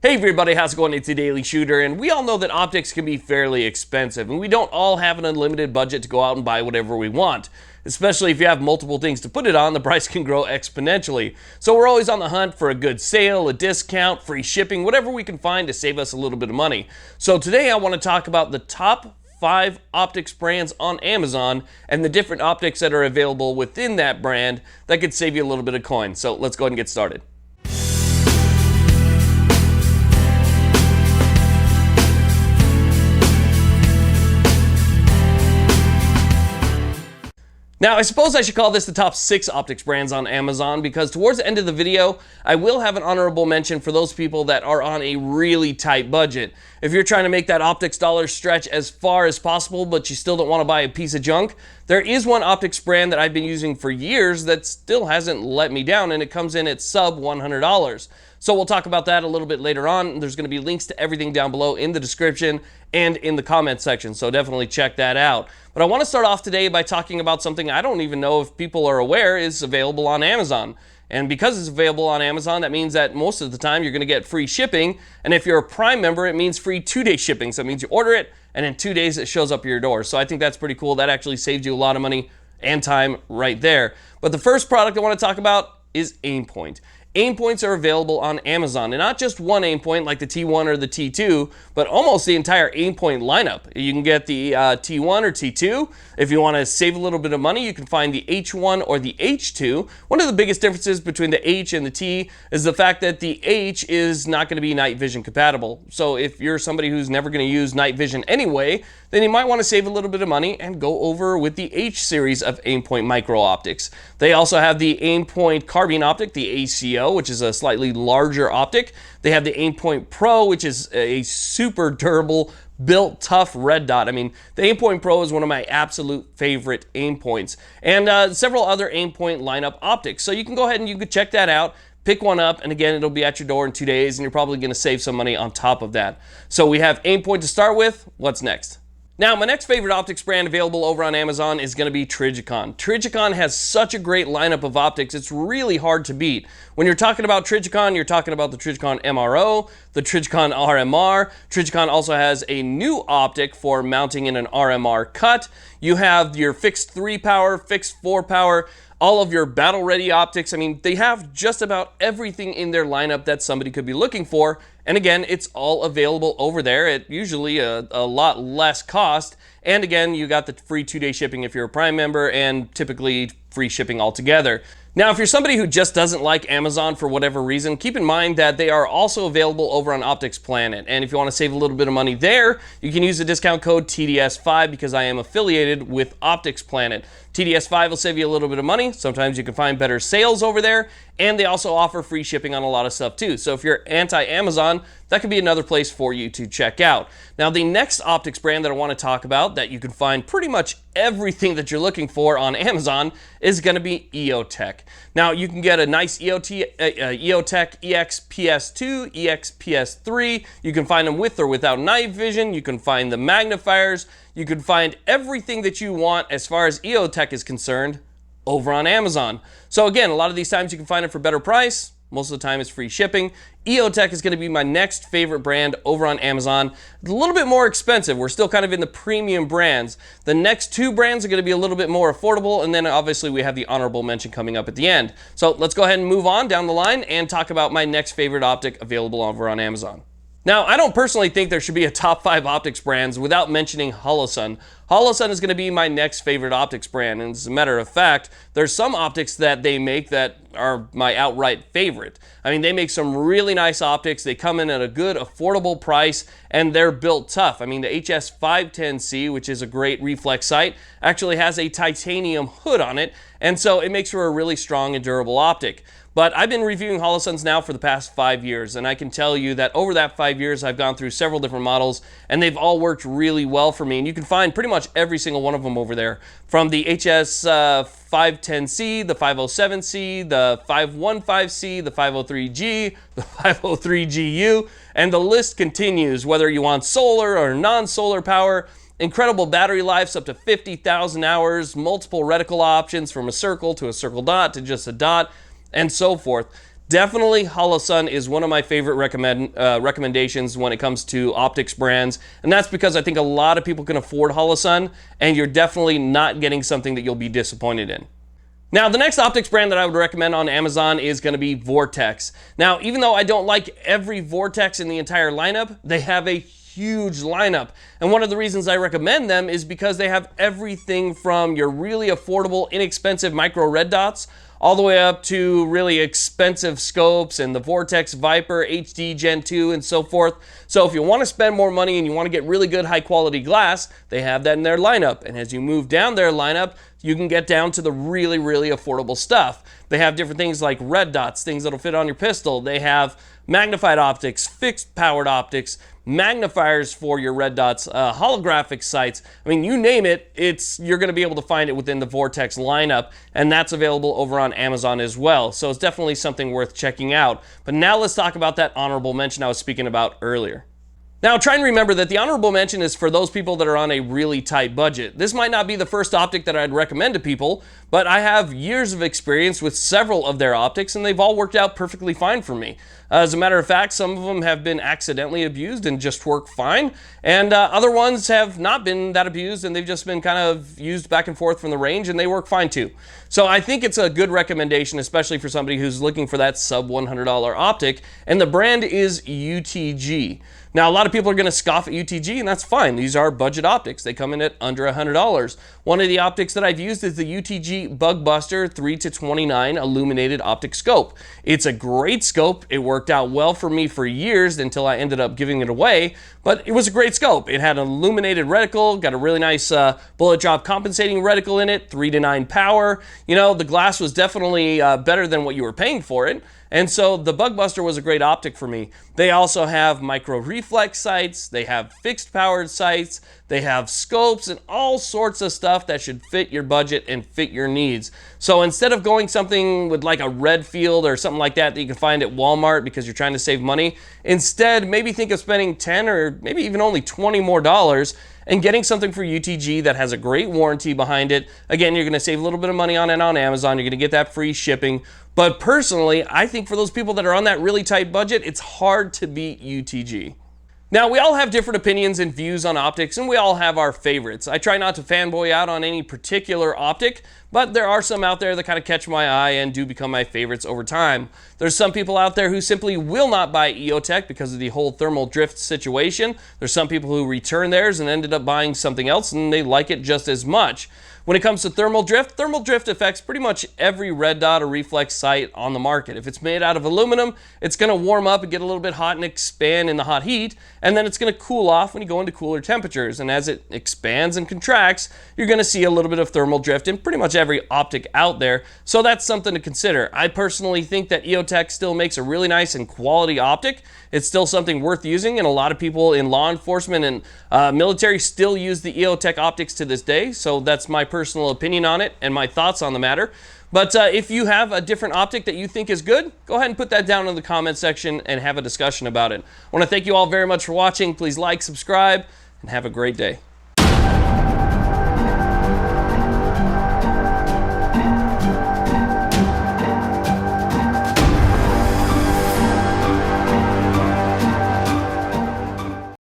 Hey everybody, how's it going? It's a Daily Shooter, and we all know that optics can be fairly expensive, and we don't all have an unlimited budget to go out and buy whatever we want. Especially if you have multiple things to put it on, the price can grow exponentially. So we're always on the hunt for a good sale, a discount, free shipping, whatever we can find to save us a little bit of money. So today I want to talk about the top 5 optics brands on Amazon and the different optics that are available within that brand that could save you a little bit of coin. So let's go ahead and get started. Now, I suppose I should call this the top 6 optics brands on Amazon because towards the end of the video, I will have an honorable mention for those people that are on a really tight budget. If you're trying to make that optics dollar stretch as far as possible, but you still don't want to buy a piece of junk, there is one optics brand that I've been using for years that still hasn't let me down, and it comes in at sub $100. So we'll talk about that a little bit later on. There's going to be links to everything down below in the description and in the comment section, so definitely check that out. But I want to start off today by talking about something I don't even know if people are aware is available on Amazon. And because it's available on Amazon, that means that most of the time you're going to get free shipping. And if you're a Prime member, it means free 2-day shipping. So it means you order it, and in 2 days it shows up at your door. So I think that's pretty cool. That actually saves you a lot of money and time right there. But the first product I want to talk about is Aimpoint. Aimpoints are available on Amazon, and not just one Aimpoint like the T1 or the T2, but almost the entire Aimpoint lineup. You can get the T1 or T2. If you want to save a little bit of money, you can find the H1 or the H2. One of the biggest differences between the H and the T is the fact that the H is not going to be night vision compatible. So if you're somebody who's never going to use night vision anyway, then you might want to save a little bit of money and go over with the H series of Aimpoint micro optics. They also have the Aimpoint carbine optic, the ACO, which is a slightly larger optic. They have the Aimpoint Pro, which is a super durable, built tough red dot. I mean, the Aimpoint Pro is one of my absolute favorite Aimpoints, and several other Aimpoint lineup optics. So you can go ahead and you can check that out. Pick one up, and again, it'll be at your door in 2 days, and you're probably going to save some money on top of that. So we have Aimpoint to start with. What's next? Now, my next favorite optics brand available over on Amazon is going to be Trijicon. Trijicon has such a great lineup of optics, it's really hard to beat. When you're talking about Trijicon, you're talking about the Trijicon MRO, the Trijicon RMR. Trijicon also has a new optic for mounting in an RMR cut. You have your fixed 3 power, fixed 4 power, all of your battle-ready optics. I mean, they have just about everything in their lineup that somebody could be looking for. And again, it's all available over there at usually a lot less cost. And again, you got the free 2-day shipping if you're a Prime member, and typically free shipping altogether. Now, if you're somebody who just doesn't like Amazon for whatever reason, keep in mind that they are also available over on OpticsPlanet. And if you want to save a little bit of money there, you can use the discount code TDS5 because I am affiliated with OpticsPlanet. TDS5 will save you a little bit of money. Sometimes you can find better sales over there, and they also offer free shipping on a lot of stuff too. So if you're anti-Amazon, that could be another place for you to check out. Now, the next optics brand that I want to talk about that you can find pretty much everything that you're looking for on Amazon is going to be EOTech. Now, you can get a nice EOTech EXPS2, EXPS3. You can find them with or without night vision. You can find the magnifiers. You can find everything that you want as far as EOTech is concerned over on Amazon. So again, a lot of these times you can find it for better price. Most of the time it's free shipping. EOTech is going to be my next favorite brand over on Amazon. It's a little bit more expensive. We're still kind of in the premium brands. The next 2 brands are going to be a little bit more affordable, and then obviously we have the honorable mention coming up at the end. So let's go ahead and move on down the line and talk about my next favorite optic available over on Amazon. Now, I don't personally think there should be a top 5 optics brands without mentioning Holosun. Holosun is going to be my next favorite optics brand, and as a matter of fact, there's some optics that they make that are my outright favorite. I mean, they make some really nice optics. They come in at a good, affordable price, and they're built tough. I mean, the HS510C, which is a great reflex sight, actually has a titanium hood on it, and so it makes for a really strong and durable optic. But I've been reviewing Holosuns now for the past 5 years, and I can tell you that over that 5 years, I've gone through several different models, and they've all worked really well for me. And you can find pretty much every single one of them over there, from the HS510C, the 507C, the 515C, the 503G, the 503GU, and the list continues, whether you want solar or non-solar power. Incredible battery lives up to 50,000 hours, multiple reticle options from a circle to a circle dot to just a dot, and so forth. Definitely Holosun is one of my favorite recommendations when it comes to optics brands, and that's because I think a lot of people can afford Holosun, and you're definitely not getting something that you'll be disappointed in. Now, the next optics brand that I would recommend on Amazon is going to be Vortex. Now, even though I don't like every Vortex in the entire lineup, they have a huge lineup. And one of the reasons I recommend them is because they have everything from your really affordable, inexpensive micro red dots all the way up to really expensive scopes and the Vortex Viper HD Gen 2 and so forth. So if you want to spend more money and you want to get really good high quality glass, they have that in their lineup. And as you move down their lineup, you can get down to the really, really affordable stuff. They have different things like red dots, things that'll fit on your pistol. They have magnified optics, fixed powered optics, magnifiers for your red dots, holographic sights. I mean, you name it, you're going to be able to find it within the Vortex lineup, and that's available over on Amazon as well. So it's definitely something worth checking out. But now let's talk about that honorable mention I was speaking about earlier. Now, try and remember that the honorable mention is for those people that are on a really tight budget. This might not be the first optic that I'd recommend to people, but I have years of experience with several of their optics, and they've all worked out perfectly fine for me. As a matter of fact, some of them have been accidentally abused and just work fine, and other ones have not been that abused, and they've just been kind of used back and forth from the range, and they work fine too. So I think it's a good recommendation, especially for somebody who's looking for that sub $100 optic, and the brand is UTG. Now, a lot of people are going to scoff at UTG, and that's fine. These are budget optics. They come in at under $100. One of the optics that I've used is the UTG Bugbuster 3-29 illuminated optic scope. It's a great scope. It worked out well for me for years until I ended up giving it away, but it was a great scope. It had an illuminated reticle, got a really nice bullet drop compensating reticle in it, 3-9 power. You know, the glass was definitely better than what you were paying for it. And so the Bugbuster was a great optic for me. They also have micro reflex sights, they have fixed powered sights, they have scopes and all sorts of stuff that should fit your budget and fit your needs. So instead of going something with like a red field or something like that that you can find at Walmart because you're trying to save money, instead maybe think of spending 10 or maybe even only $20 more and getting something for UTG that has a great warranty behind it. Again, you're going to save a little bit of money on it on Amazon. You're going to get that free shipping. But personally, I think for those people that are on that really tight budget, it's hard to beat UTG. Now, we all have different opinions and views on optics, and we all have our favorites. I try not to fanboy out on any particular optic, but there are some out there that kind of catch my eye and do become my favorites over time. There's some people out there who simply will not buy EOTech because of the whole thermal drift situation. There's some people who return theirs and ended up buying something else, and they like it just as much. When it comes to thermal drift affects pretty much every red dot or reflex sight on the market. If it's made out of aluminum, it's going to warm up and get a little bit hot and expand in the hot heat, and then it's going to cool off when you go into cooler temperatures. And as it expands and contracts, you're going to see a little bit of thermal drift in pretty much every optic out there. So that's something to consider. I personally think that EOTech still makes a really nice and quality optic. It's still something worth using, and a lot of people in law enforcement and military still use the EOTech optics to this day. So that's my personal opinion on it and my thoughts on the matter. But if you have a different optic that you think is good, go ahead and put that down in the comment section and have a discussion about it. I want to thank you all very much for watching. Please like, subscribe, and have a great day.